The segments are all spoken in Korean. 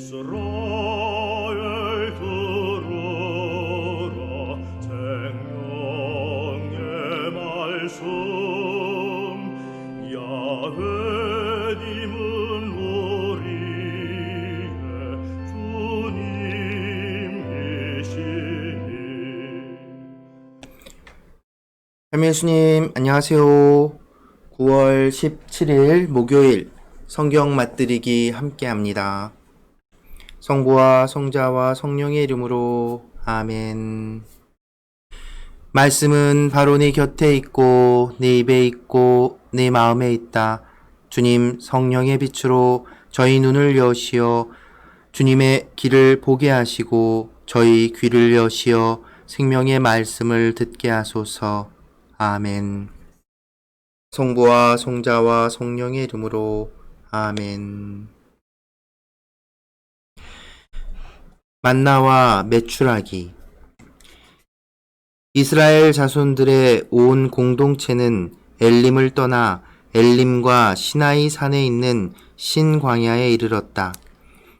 이스라엘 들으라 생명의 말씀 야훼님은 우리의 주님이시니. 할매 예수님 안녕하세요. 9월 17일 목요일 성경 맛들이기 함께합니다. 성부와 성자와 성령의 이름으로 아멘. 말씀은 바로 내 곁에 있고 내 입에 있고 내 마음에 있다. 주님 성령의 빛으로 저희 눈을 여시어 주님의 길을 보게 하시고 저희 귀를 여시어 생명의 말씀을 듣게 하소서. 아멘. 성부와 성자와 성령의 이름으로 아멘. 만나와 메추라기. 이스라엘 자손들의 온 공동체는 엘림을 떠나 엘림과 시나이 산에 있는 신광야에 이르렀다.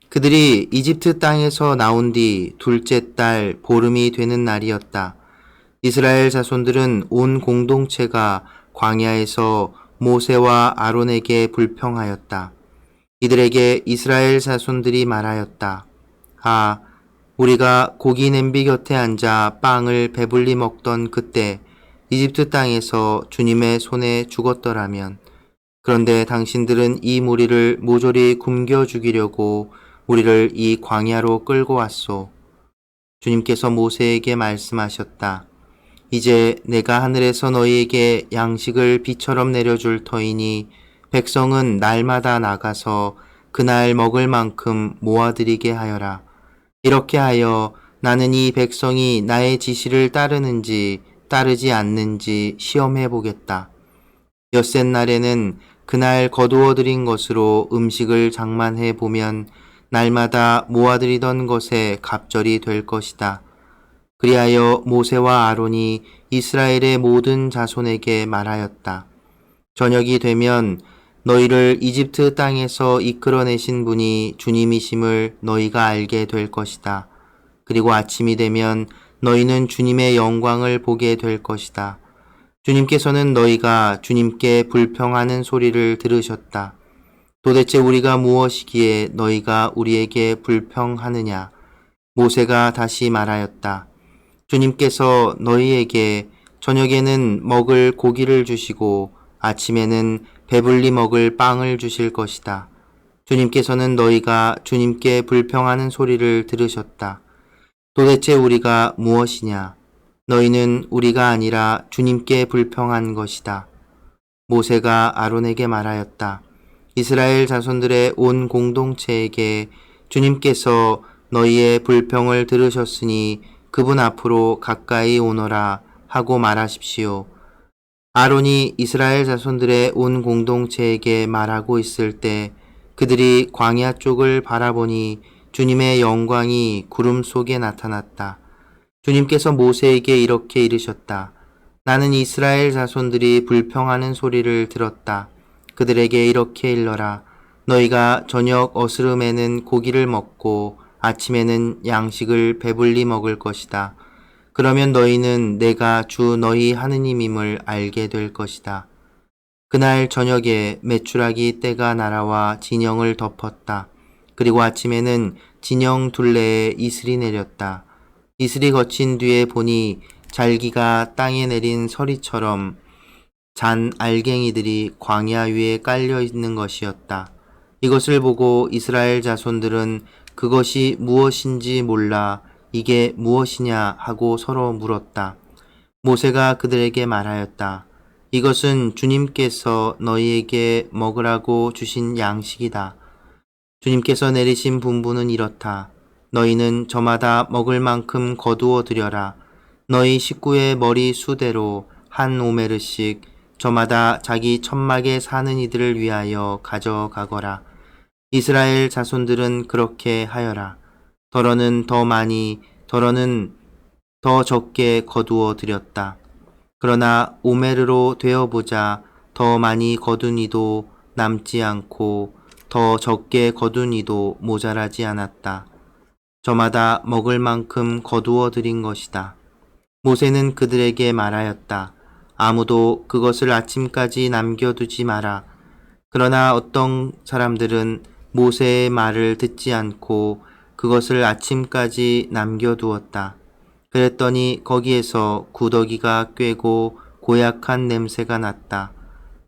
그들이 이집트 땅에서 나온 뒤 둘째 달 보름이 되는 날이었다. 이스라엘 자손들은 온 공동체가 광야에서 모세와 아론에게 불평하였다. 이들에게 이스라엘 자손들이 말하였다. 아, 우리가 고기 냄비 곁에 앉아 빵을 배불리 먹던 그때 이집트 땅에서 주님의 손에 죽었더라면. 그런데 당신들은 이 무리를 모조리 굶겨 죽이려고 우리를 이 광야로 끌고 왔소. 주님께서 모세에게 말씀하셨다. 이제 내가 하늘에서 너희에게 양식을 비처럼 내려줄 터이니 백성은 날마다 나가서 그날 먹을 만큼 모아들이게 하여라. 이렇게 하여 나는 이 백성이 나의 지시를 따르는지 따르지 않는지 시험해 보겠다. 엿새 날에는 그날 거두어 들인 것으로 음식을 장만해 보면 날마다 모아들이던 것에 갑절이 될 것이다. 그리하여 모세와 아론이 이스라엘의 모든 자손에게 말하였다. 저녁이 되면 너희를 이집트 땅에서 이끌어내신 분이 주님이심을 너희가 알게 될 것이다. 그리고 아침이 되면 너희는 주님의 영광을 보게 될 것이다. 주님께서는 너희가 주님께 불평하는 소리를 들으셨다. 도대체 우리가 무엇이기에 너희가 우리에게 불평하느냐? 모세가 다시 말하였다. 주님께서 너희에게 저녁에는 먹을 고기를 주시고 아침에는 배불리 먹을 빵을 주실 것이다. 주님께서는 너희가 주님께 불평하는 소리를 들으셨다. 도대체 우리가 무엇이냐? 너희는 우리가 아니라 주님께 불평한 것이다. 모세가 아론에게 말하였다. 이스라엘 자손들의 온 공동체에게 주님께서 너희의 불평을 들으셨으니 그분 앞으로 가까이 오너라 하고 말하십시오. 아론이 이스라엘 자손들의 온 공동체에게 말하고 있을 때 그들이 광야 쪽을 바라보니 주님의 영광이 구름 속에 나타났다. 주님께서 모세에게 이렇게 이르셨다. 나는 이스라엘 자손들이 불평하는 소리를 들었다. 그들에게 이렇게 일러라. 너희가 저녁 어스름에는 고기를 먹고 아침에는 양식을 배불리 먹을 것이다. 그러면 너희는 내가 주 너희 하느님임을 알게 될 것이다. 그날 저녁에 메추라기 떼가 날아와 진영을 덮었다. 그리고 아침에는 진영 둘레에 이슬이 내렸다. 이슬이 거친 뒤에 보니 잘기가 땅에 내린 서리처럼 잔 알갱이들이 광야 위에 깔려 있는 것이었다. 이것을 보고 이스라엘 자손들은 그것이 무엇인지 몰라 이게 무엇이냐 하고 서로 물었다. 모세가 그들에게 말하였다. 이것은 주님께서 너희에게 먹으라고 주신 양식이다. 주님께서 내리신 분부는 이렇다. 너희는 저마다 먹을 만큼 거두어 들여라. 너희 식구의 머리 수대로 한 오메르씩 저마다 자기 천막에 사는 이들을 위하여 가져가거라. 이스라엘 자손들은 그렇게 하여라. 더러는 더 많이, 더러는 더 적게 거두어 들였다. 그러나 오메르로 되어보자 더 많이 거둔 이도 남지 않고 더 적게 거둔 이도 모자라지 않았다. 저마다 먹을 만큼 거두어 드린 것이다. 모세는 그들에게 말하였다. 아무도 그것을 아침까지 남겨두지 마라. 그러나 어떤 사람들은 모세의 말을 듣지 않고 그것을 아침까지 남겨두었다. 그랬더니 거기에서 구더기가 꿰고 고약한 냄새가 났다.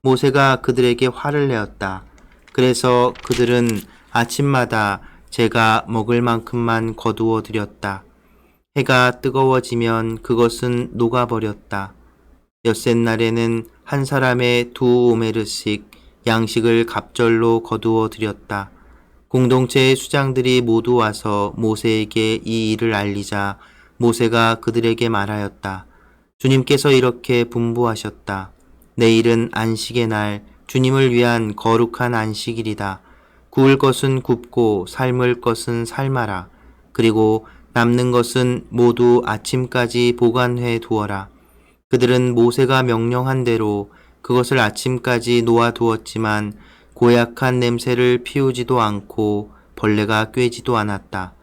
모세가 그들에게 화를 내었다. 그래서 그들은 아침마다 제가 먹을 만큼만 거두어 드렸다. 해가 뜨거워지면 그것은 녹아버렸다. 엿새 날에는 한 사람의 2오메르씩 양식을 갑절로 거두어 드렸다. 공동체의 수장들이 모두 와서 모세에게 이 일을 알리자 모세가 그들에게 말하였다. 주님께서 이렇게 분부하셨다. 내일은 안식의 날, 주님을 위한 거룩한 안식일이다. 구울 것은 굽고 삶을 것은 삶아라. 그리고 남는 것은 모두 아침까지 보관해 두어라. 그들은 모세가 명령한 대로 그것을 아침까지 놓아두었지만 고약한 냄새를 피우지도 않고 벌레가 꿰지도 않았다.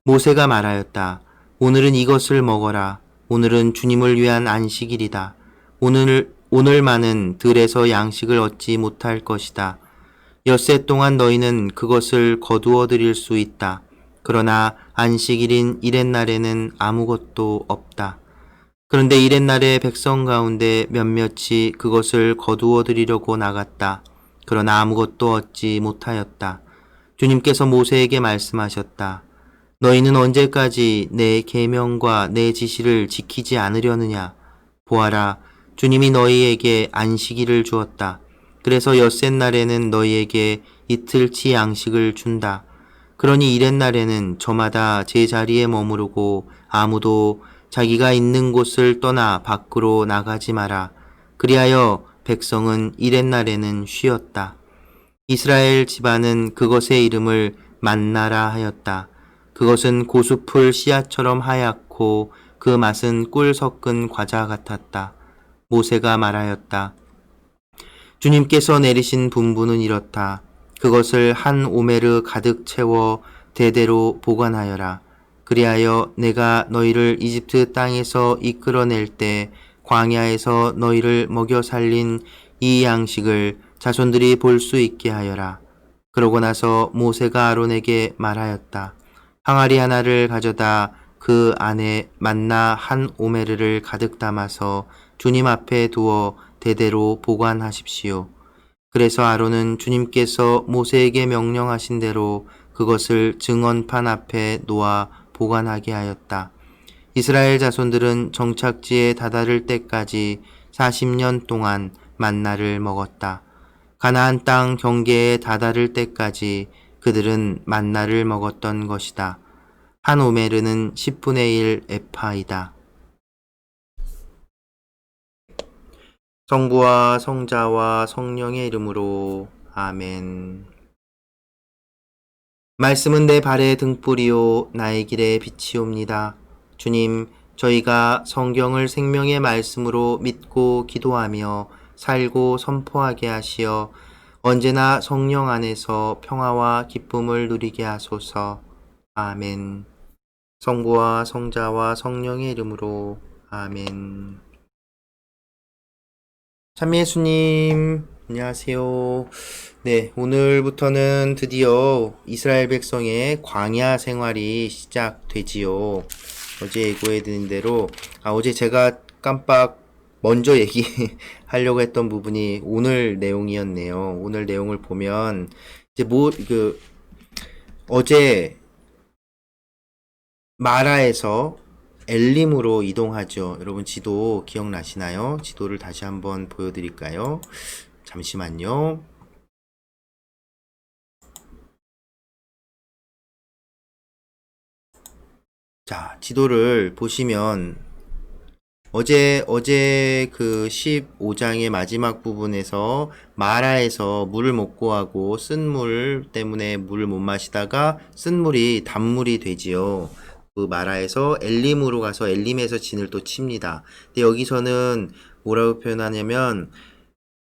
모세가 말하였다. 오늘은 이것을 먹어라. 오늘은 주님을 위한 안식일이다. 오늘만은 들에서 양식을 얻지 못할 것이다. 엿새 동안 너희는 그것을 거두어 드릴 수 있다. 그러나 안식일인 이렛날에는 아무것도 없다. 그런데 이렛날에 백성 가운데 몇몇이 그것을 거두어 드리려고 나갔다. 그러나 아무것도 얻지 못하였다. 주님께서 모세에게 말씀하셨다. 너희는 언제까지 내 계명과 내 지시를 지키지 않으려느냐? 보아라, 주님이 너희에게 안식일을 주었다. 그래서 엿새 날에는 너희에게 이틀치 양식을 준다. 그러니 이렛날에는 저마다 제 자리에 머무르고 아무도 자기가 있는 곳을 떠나 밖으로 나가지 마라. 그리하여 백성은 이렛날에는 쉬었다. 이스라엘 집안은 그것의 이름을 만나라 하였다. 그것은 고수풀 씨앗처럼 하얗고 그 맛은 꿀 섞은 과자 같았다. 모세가 말하였다. 주님께서 내리신 분부는 이렇다. 그것을 한 오메르 가득 채워 대대로 보관하여라. 그리하여 내가 너희를 이집트 땅에서 이끌어낼 때 광야에서 너희를 먹여 살린 이 양식을 자손들이 볼 수 있게 하여라. 그러고 나서 모세가 아론에게 말하였다. 항아리 하나를 가져다 그 안에 만나 한 오메르를 가득 담아서 주님 앞에 두어 대대로 보관하십시오. 그래서 아론은 주님께서 모세에게 명령하신 대로 그것을 증언판 앞에 놓아 보관하게 하였다. 이스라엘 자손들은 정착지에 다다를 때까지 40년 동안 만나를 먹었다. 가나안 땅 경계에 다다를 때까지 그들은 만나를 먹었던 것이다. 한 오메르는 10분의 1 에파이다. 성부와 성자와 성령의 이름으로 아멘. 말씀은 내 발의 등불이요 나의 길에 빛이옵니다. 주님, 저희가 성경을 생명의 말씀으로 믿고 기도하며 살고 선포하게 하시어 언제나 성령 안에서 평화와 기쁨을 누리게 하소서. 아멘. 성부와 성자와 성령의 이름으로 아멘. 참예수님, 안녕하세요. 네, 오늘부터는 드디어 이스라엘 백성의 광야 생활이 시작되지요. 어제 예고해드린 대로, 어제 제가 깜빡 먼저 얘기하려고 했던 부분이 오늘 내용이었네요. 오늘 내용을 보면, 이제 어제 마라에서 엘림으로 이동하죠. 여러분 지도 기억나시나요? 지도를 다시 한번 보여드릴까요? 잠시만요. 자, 지도를 보시면 어제 그 15장의 마지막 부분에서 마라에서 물을 못 구하고 쓴 물 때문에 물을 못 마시다가 쓴 물이 단물이 되지요. 그 마라에서 엘림으로 가서 엘림에서 진을 또 칩니다. 근데 여기서는 뭐라고 표현하냐면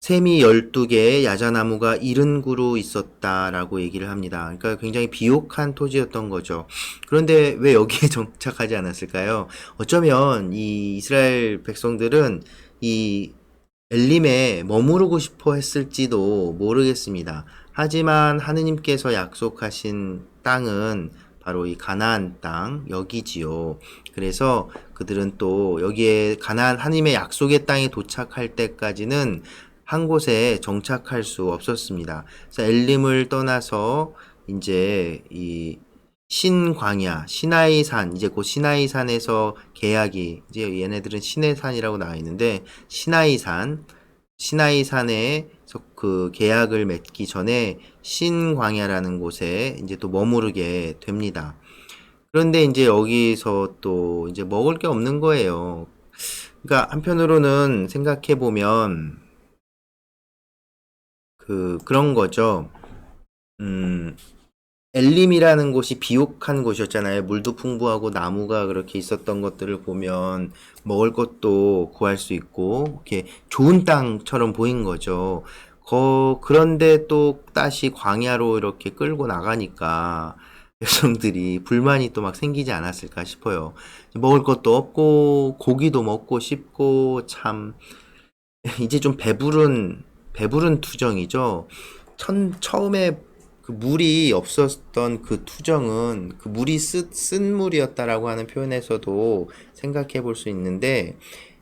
샘이 12개, 야자나무가 70그루 있었다라고 얘기를 합니다. 그러니까 굉장히 비옥한 토지였던 거죠. 그런데 왜 여기에 정착하지 않았을까요? 어쩌면 이 이스라엘 백성들은 이 엘림에 머무르고 싶어 했을지도 모르겠습니다. 하지만 하느님께서 약속하신 땅은 바로 이 가나안 땅, 여기지요. 그래서 그들은 또 여기에 가나안 하느님의 약속의 땅에 도착할 때까지는 한 곳에 정착할 수 없었습니다. 그래서 엘림을 떠나서 이제 이 신광야, 시나이산, 이제 곧 시나이산에서 계약이, 이제 얘네들은 시내산이라고 나와 있는데, 시나이산에서 그 계약을 맺기 전에 신광야라는 곳에 이제 또 머무르게 됩니다. 그런데 이제 여기서 또 이제 먹을 게 없는 거예요. 그러니까 한편으로는 생각해 보면 그런 거죠. 엘림이라는 곳이 비옥한 곳이었잖아요. 물도 풍부하고 나무가 그렇게 있었던 것들을 보면 먹을 것도 구할 수 있고, 이렇게 좋은 땅처럼 보인 거죠. 그런데 또 다시 광야로 이렇게 끌고 나가니까 백성들이 불만이 또 막 생기지 않았을까 싶어요. 먹을 것도 없고, 고기도 먹고 싶고, 참, 이제 좀 배부른 투정이죠. 처음에 그 물이 없었던 그 투정은 그 물이 쓴 물이었다라고 하는 표현에서도 생각해 볼 수 있는데,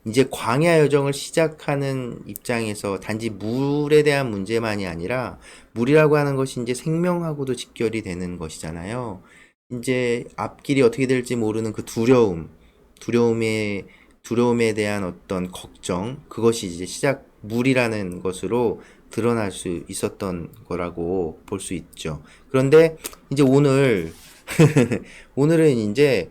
이제 광야 여정을 시작하는 입장에서 단지 물에 대한 문제만이 아니라 물이라고 하는 것이 이제 생명하고도 직결이 되는 것이잖아요. 이제 앞길이 어떻게 될지 모르는 그 두려움에 대한 어떤 걱정, 그것이 이제 물이라는 것으로 드러날 수 있었던 거라고 볼 수 있죠. 그런데 이제 오늘은 이제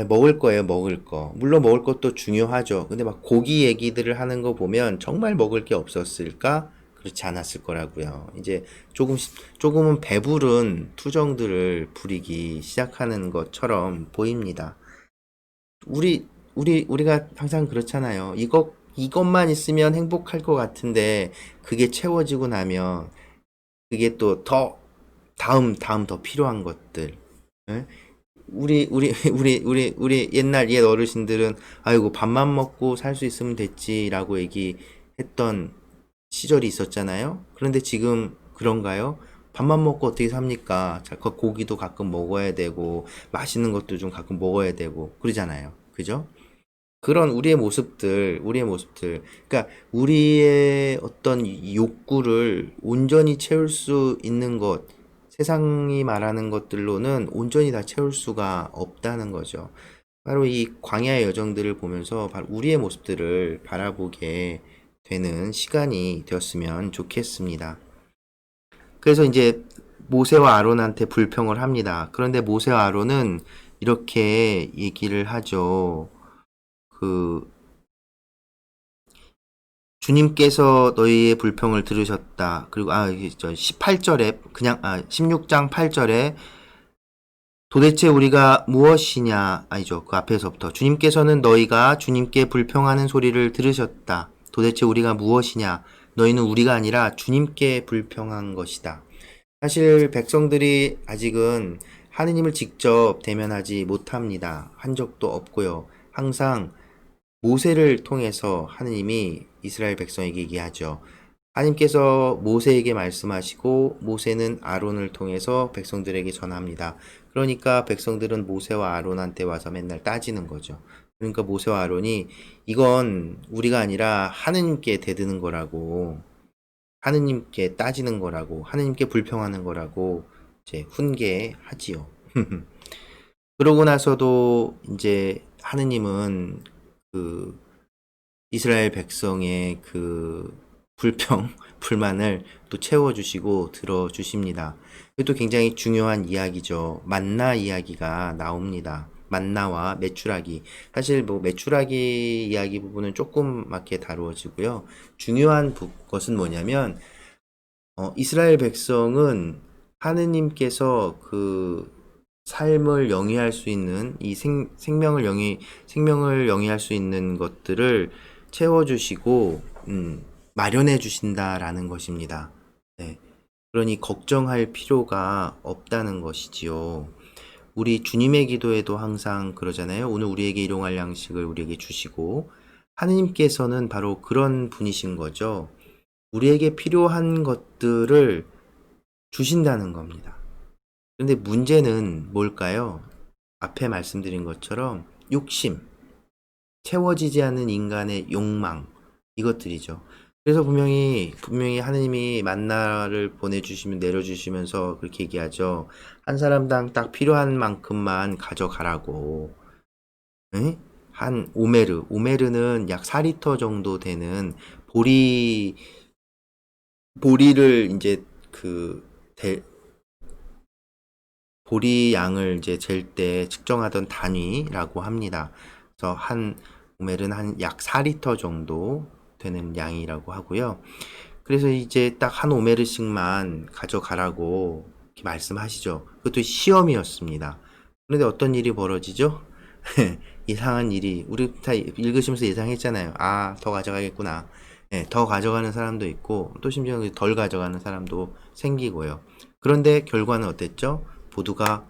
먹을 거예요, 먹을 거. 물론 먹을 것도 중요하죠. 근데 막 고기 얘기들을 하는 거 보면 정말 먹을 게 없었을까? 그렇지 않았을 거라고요. 이제 조금은 배부른 투정들을 부리기 시작하는 것처럼 보입니다. 우리가 항상 그렇잖아요. 이것만 있으면 행복할 것 같은데, 그게 채워지고 나면, 그게 또 다음 더 필요한 것들. 예? 우리 옛날 옛 어르신들은, 아이고, 밥만 먹고 살 수 있으면 됐지라고 얘기했던 시절이 있었잖아요. 그런데 지금 그런가요? 밥만 먹고 어떻게 삽니까? 고기도 가끔 먹어야 되고, 맛있는 것도 좀 가끔 먹어야 되고, 그러잖아요. 그죠? 그런 우리의 모습들. 그러니까 우리의 어떤 욕구를 온전히 채울 수 있는 것, 세상이 말하는 것들로는 온전히 다 채울 수가 없다는 거죠. 바로 이 광야의 여정들을 보면서 바로 우리의 모습들을 바라보게 되는 시간이 되었으면 좋겠습니다. 그래서 이제 모세와 아론한테 불평을 합니다. 그런데 모세와 아론은 이렇게 얘기를 하죠. 그 주님께서 너희의 불평을 들으셨다. 그리고 18절에 16장 8절에 도대체 우리가 무엇이냐, 아니죠. 그 앞에서부터 주님께서는 너희가 주님께 불평하는 소리를 들으셨다. 도대체 우리가 무엇이냐? 너희는 우리가 아니라 주님께 불평한 것이다. 사실 백성들이 아직은 하느님을 직접 대면하지 못합니다. 한 적도 없고요. 항상 모세를 통해서 하느님이 이스라엘 백성에게 얘기하죠. 하나님께서 모세에게 말씀하시고 모세는 아론을 통해서 백성들에게 전합니다. 그러니까 백성들은 모세와 아론한테 와서 맨날 따지는 거죠. 그러니까 모세와 아론이 이건 우리가 아니라 하느님께 대드는 거라고, 하느님께 따지는 거라고, 하느님께 불평하는 거라고 이제 훈계하지요. 그러고 나서도 이제 하느님은 그 이스라엘 백성의 그 불만을 또 채워주시고 들어주십니다. 이것도 굉장히 중요한 이야기죠. 만나 이야기가 나옵니다. 만나와 메추라기. 사실 뭐 메추라기 이야기 부분은 조금맣게 다루어지고요. 중요한 것은 뭐냐면, 이스라엘 백성은 하느님께서 그 삶을 영위할 수 있는 이 생명을 영위할 수 있는 것들을 채워주시고 마련해 주신다라는 것입니다. 네. 그러니 걱정할 필요가 없다는 것이지요. 우리 주님의 기도에도 항상 그러잖아요. 오늘 우리에게 일용할 양식을 우리에게 주시고, 하느님께서는 바로 그런 분이신 거죠. 우리에게 필요한 것들을 주신다는 겁니다. 그런데 문제는 뭘까요? 앞에 말씀드린 것처럼 욕심, 채워지지 않는 인간의 욕망, 이것들이죠. 그래서 분명히 하느님이 만나를 보내주시면 내려주시면서 그렇게 얘기하죠. 한 사람당 딱 필요한 만큼만 가져가라고. 에? 한 오메르는 약 4리터 정도 되는 보리를 이제 보리 양을 이제 잴 때 측정하던 단위라고 합니다. 그래서 한 오멜은 한 약 4리터 정도 되는 양이라고 하고요. 그래서 이제 딱 한 오메르씩만 가져가라고 이렇게 말씀하시죠. 그것도 시험이었습니다. 그런데 어떤 일이 벌어지죠? 이상한 일이 우리 다 읽으시면서 예상했잖아요. 아, 더 가져가겠구나. 네, 더 가져가는 사람도 있고 또 심지어 덜 가져가는 사람도 생기고요. 그런데 결과는 어땠죠? 모두가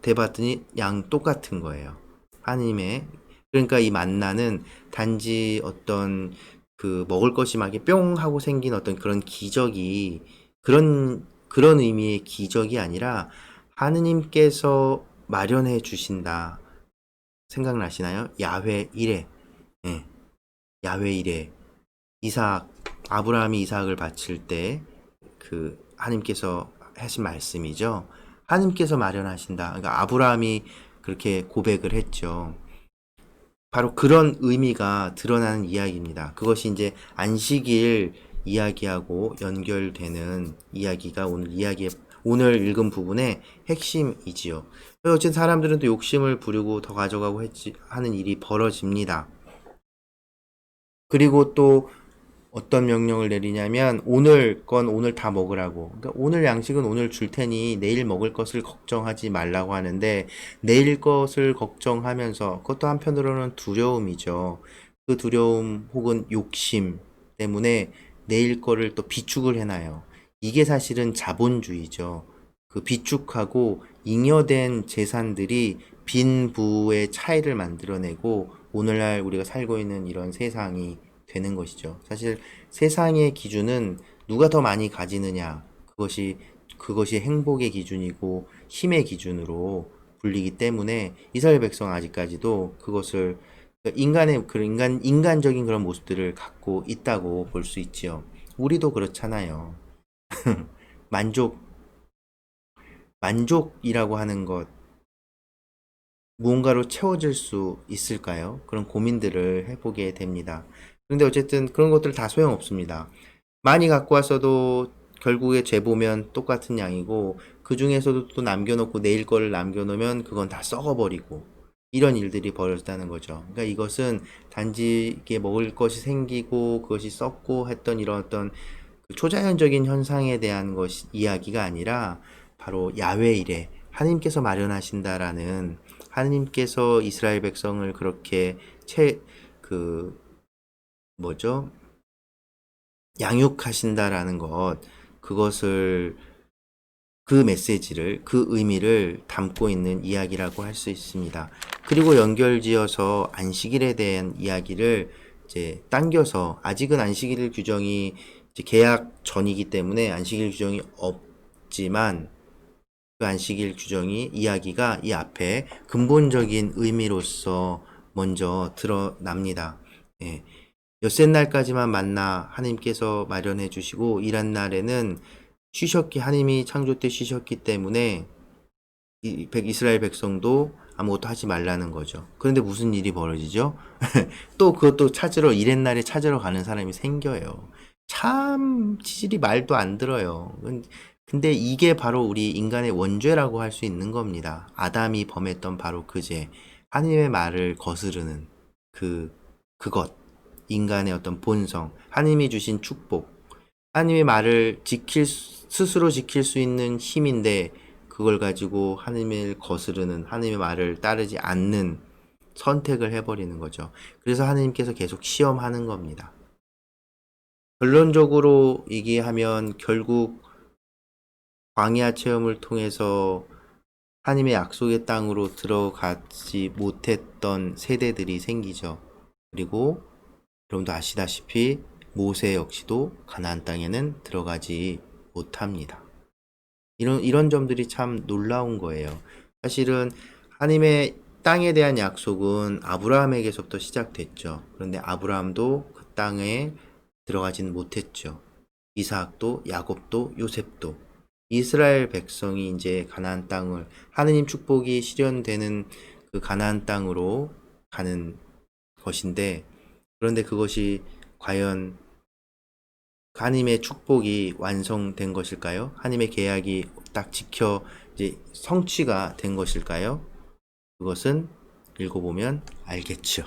대봤더니 양 똑같은 거예요. 하나님의 그러니까 이 만나는 단지 어떤 그 먹을 것이 막 이렇게 뿅 하고 생긴 어떤 그런 기적이 그런 의미의 기적이 아니라 하느님께서 마련해 주신다. 생각나시나요? 야훼 이레. 예. 야훼 이레. 아브라함이 이삭을 바칠 때 그 하나님께서 하신 말씀이죠. 하나님께서 마련하신다. 그러니까 아브라함이 그렇게 고백을 했죠. 바로 그런 의미가 드러나는 이야기입니다. 그것이 이제 안식일 이야기하고 연결되는 이야기가 오늘 읽은 부분의 핵심이지요. 어쨌든 사람들은 또 욕심을 부리고 더 가져가고 하는 일이 벌어집니다. 그리고 또 어떤 명령을 내리냐면 오늘 건 오늘 다 먹으라고. 그러니까 오늘 양식은 오늘 줄 테니 내일 먹을 것을 걱정하지 말라고 하는데 내일 것을 걱정하면서 그것도 한편으로는 두려움이죠. 그 두려움 혹은 욕심 때문에 내일 거를 또 비축을 해놔요. 이게 사실은 자본주의죠. 그 비축하고 잉여된 재산들이 빈 부의 차이를 만들어내고 오늘날 우리가 살고 있는 이런 세상이 되는 것이죠. 사실 세상의 기준은 누가 더 많이 가지느냐, 그것이 행복의 기준이고 힘의 기준으로 불리기 때문에 이스라엘 백성 아직까지도 그것을 인간적인 그런 모습들을 갖고 있다고 볼 수 있지요. 우리도 그렇잖아요. 만족이라고 하는 것, 무언가로 채워질 수 있을까요? 그런 고민들을 해보게 됩니다. 그런데 어쨌든 그런 것들 다 소용없습니다. 많이 갖고 왔어도 결국에 재보면 똑같은 양이고 그 중에서도 또 남겨놓고 내일 거를 남겨놓으면 그건 다 썩어버리고 이런 일들이 벌어졌다는 거죠. 그러니까 이것은 단지 이게 먹을 것이 생기고 그것이 썩고 했던 이런 어떤 그 초자연적인 현상에 대한 이야기가 아니라 바로 야훼 이레 하나님께서 마련하신다라는 하나님께서 이스라엘 백성을 그렇게 그 뭐죠? 양육하신다라는 그것을 그 메시지를 그 의미를 담고 있는 이야기라고 할 수 있습니다. 그리고 연결지어서 안식일에 대한 이야기를 이제 당겨서 아직은 안식일 규정이 이제 계약 전이기 때문에 안식일 규정이 없지만 그 안식일 규정이 이야기가 이 앞에 근본적인 의미로서 먼저 드러납니다. 예. 엿새 날까지만 만나 하나님께서 마련해 주시고 일한 날에는 하나님이 창조 때 쉬셨기 때문에 이스라엘 백성도 아무것도 하지 말라는 거죠. 그런데 무슨 일이 벌어지죠? 또 그것도 이랜 날에 찾으러 가는 사람이 생겨요. 참 치질이 말도 안 들어요. 근데 이게 바로 우리 인간의 원죄라고 할 수 있는 겁니다. 아담이 범했던 바로 그 죄. 하나님의 말을 거스르는 그것. 인간의 어떤 본성. 하나님이 주신 축복. 하나님의 말을 스스로 지킬 수 있는 힘인데 그걸 가지고 하나님을 거스르는 하나님의 말을 따르지 않는 선택을 해버리는 거죠. 그래서 하나님께서 계속 시험하는 겁니다. 결론적으로 얘기하면 결국 광야 체험을 통해서 하나님의 약속의 땅으로 들어가지 못했던 세대들이 생기죠. 그리고 여러분도 아시다시피 모세 역시도 가나안 땅에는 들어가지 못합니다. 이런 점들이 참 놀라운 거예요. 사실은 하나님의 땅에 대한 약속은 아브라함에게서부터 시작됐죠. 그런데 아브라함도 그 땅에 들어가지는 못했죠. 이삭도, 야곱도, 요셉도. 이스라엘 백성이 이제 가나안 땅을, 하느님 축복이 실현되는 그 가나안 땅으로 가는 것인데, 그런데 그것이 과연 하나님의 축복이 완성된 것일까요? 하나님의 계약이 딱 지켜 이제 성취가 된 것일까요? 그것은 읽어보면 알겠죠.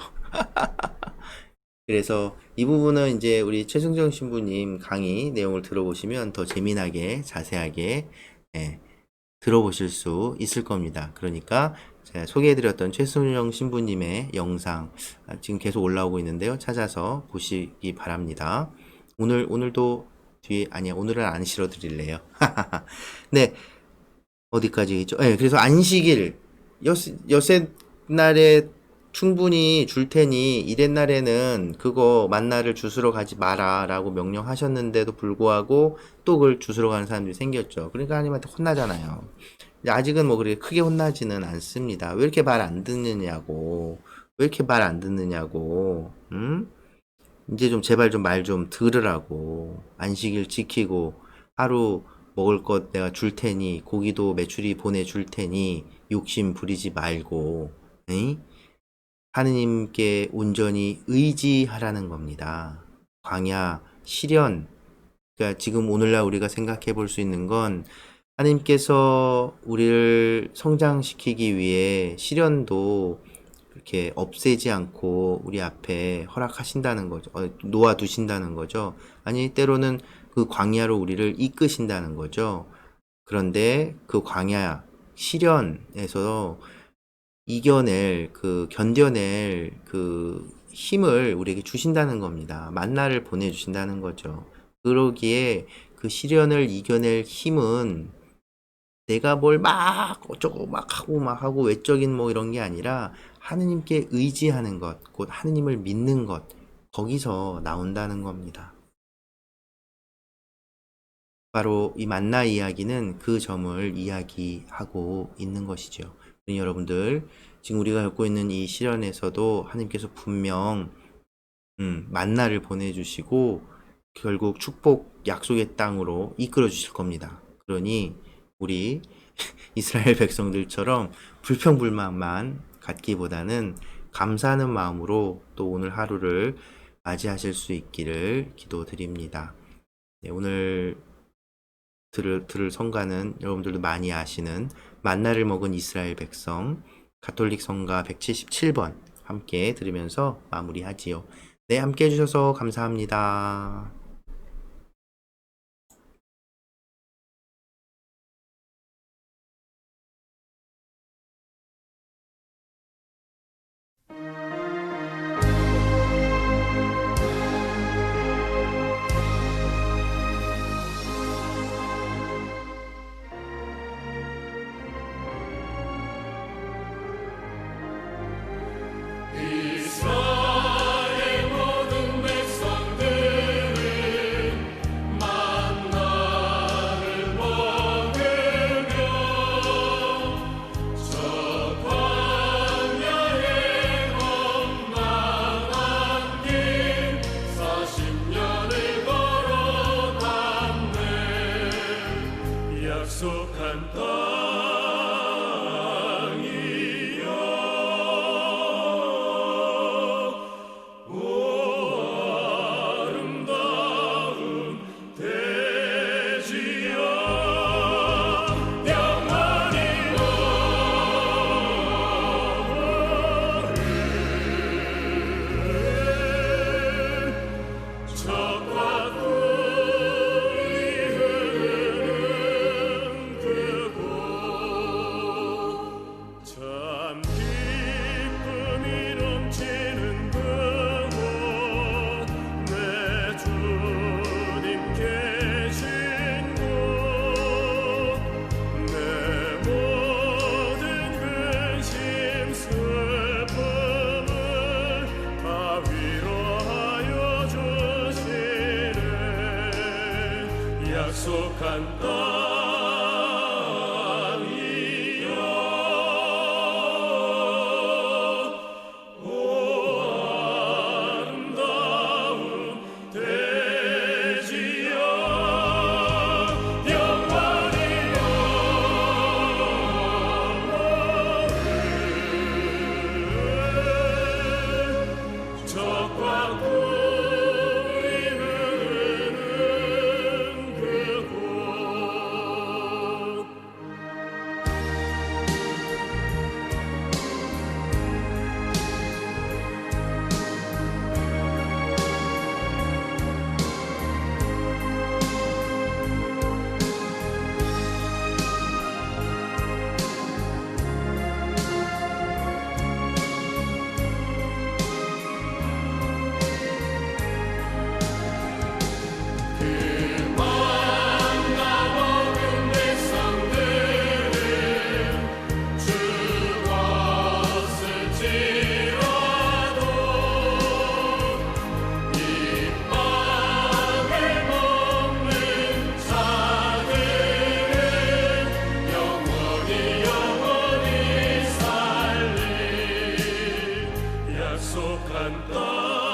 그래서 이 부분은 이제 우리 최승정 신부님 강의 내용을 들어보시면 더 재미나게 자세하게 들어보실 수 있을 겁니다. 그러니까 제가 소개해드렸던 최승정 신부님의 영상 지금 계속 올라오고 있는데요. 찾아서 보시기 바랍니다. 오늘도 뒤에 아니야, 오늘은 안 실어드릴래요. 네, 어디까지 있죠? 네, 그래서 안식일 여섯 날에 충분히 줄 테니 이렛 날에는 그거 만나를 주스러 가지 마라 라고 명령하셨는데도 불구하고 또 그걸 주스러 가는 사람들이 생겼죠. 그러니까 하나님한테 혼나잖아요. 아직은 뭐 그렇게 크게 혼나지는 않습니다. 왜 이렇게 말 안 듣느냐고, 왜 이렇게 말 안 듣느냐고, 이제 좀 제발 좀 말 좀 들으라고. 안식일 지키고 하루 먹을 것 내가 줄 테니 고기도 메추리 보내줄 테니 욕심 부리지 말고, 응? 하느님께 온전히 의지하라는 겁니다. 광야, 시련. 그러니까 지금 오늘날 우리가 생각해 볼 수 있는 건 하느님께서 우리를 성장시키기 위해 시련도 이렇게 없애지 않고 우리 앞에 허락하신다는 거죠. 놓아두신다는 거죠. 아니, 때로는 그 광야로 우리를 이끄신다는 거죠. 그런데 그 광야, 시련에서 견뎌낼 그 힘을 우리에게 주신다는 겁니다. 만나를 보내주신다는 거죠. 그러기에 그 시련을 이겨낼 힘은 내가 뭘 막 어쩌고 막 하고 외적인 뭐 이런 게 아니라 하느님께 의지하는 것, 곧 하느님을 믿는 것, 거기서 나온다는 겁니다. 바로 이 만나 이야기는 그 점을 이야기하고 있는 것이죠. 여러분들, 지금 우리가 겪고 있는 이 시련에서도 하나님께서 분명 만나를 보내주시고 결국 축복 약속의 땅으로 이끌어 주실 겁니다. 그러니 우리 이스라엘 백성들처럼 불평불만만 갖기보다는 감사하는 마음으로 또 오늘 하루를 맞이하실 수 있기를 기도드립니다. 네, 오늘 들을 성가는 여러분들도 많이 아시는 만나를 먹은 이스라엘 백성 가톨릭 성가 177번 함께 들으면서 마무리하지요. 네, 함께 해주셔서 감사합니다. 이스라엘 모든 백성들을 약속한 땅이여 오 아름다운 대지여 영원히 영원히 적과 꿀이 흐르는 그곳 약속한 땅